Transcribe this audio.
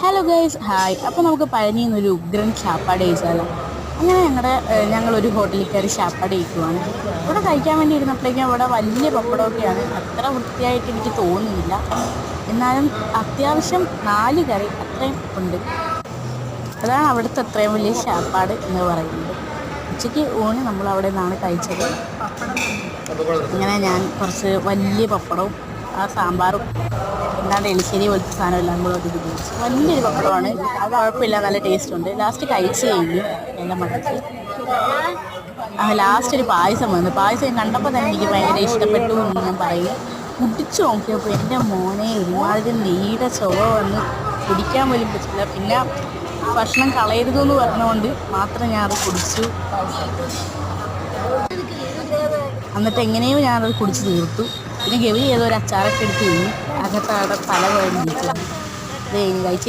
Hello guys hi. അപ്പോൾ നമുക്ക് പഴനിയിൽ നിന്നൊരു ഉഗ്രൻ ഷാപ്പാട് കഴിച്ചാലോ? അങ്ങനെ ഞങ്ങളൊരു ഹോട്ടലിൽ കയറി ഷാപ്പാട് കഴിക്കുവാണ്. ഇവിടെ കഴിക്കാൻ വേണ്ടി ഇരുന്നപ്പോഴേക്കും അവിടെ വലിയ പപ്പടമൊക്കെയാണ്. അത്ര വൃത്തിയായിട്ട് എനിക്ക് തോന്നുന്നില്ല. എന്നാലും അത്യാവശ്യം 4 കറി അത്രയും ഉണ്ട്. അതാണ് അവിടുത്തെ അത്രയും വലിയ ഷാപ്പാട് എന്ന് പറയുന്നത്. ഉച്ചയ്ക്ക് ഊണ് നമ്മൾ അവിടെ നിന്നാണ് കഴിച്ചത്. അങ്ങനെ ഞാൻ കുറച്ച് വലിയ പപ്പടവും ആ സാമ്പാറും എന്താണ്ട് എലിശ്ശേരി പോലത്തെ സാധനം എല്ലാം കൂടെ ഒരു ഉപയോഗിച്ചു. വലിയൊരു പപ്പടമാണ്, അത് കുഴപ്പമില്ല, നല്ല ടേസ്റ്റ് ഉണ്ട്. ലാസ്റ്റ് കഴിച്ച് കഴിഞ്ഞു എല്ലാം മടക്കി. ലാസ്റ്റ് ഒരു പായസം വന്നു. പായസം കണ്ടപ്പോൾ തന്നെ എനിക്ക് ഭയങ്കര ഇഷ്ടപ്പെട്ടു എന്ന് ഞാൻ പറയും. കുടിച്ചു നോക്കിയപ്പോൾ എൻ്റെ മോനെ ഒരുമാതിരി നെയ്യുടെ ചുവ വന്ന് കുടിക്കാൻ പോലും പറ്റില്ല. പിന്നെ ഭക്ഷണം കളയരുതെന്ന് പറഞ്ഞുകൊണ്ട് മാത്രം ഞാനത് കുടിച്ചു. എന്നിട്ട് എങ്ങനെയോ ഞാനത് കുടിച്ച് തീർത്തു. പിന്നെ ഗവി ഏതോ ഒരു അച്ചാറൊക്കെ എടുത്ത് കഴിഞ്ഞു. അകത്ത് അവിടെ തല കുഴഞ്ഞിരിക്കുന്നു. അത് കഴിഞ്ഞ് കഴിച്ച്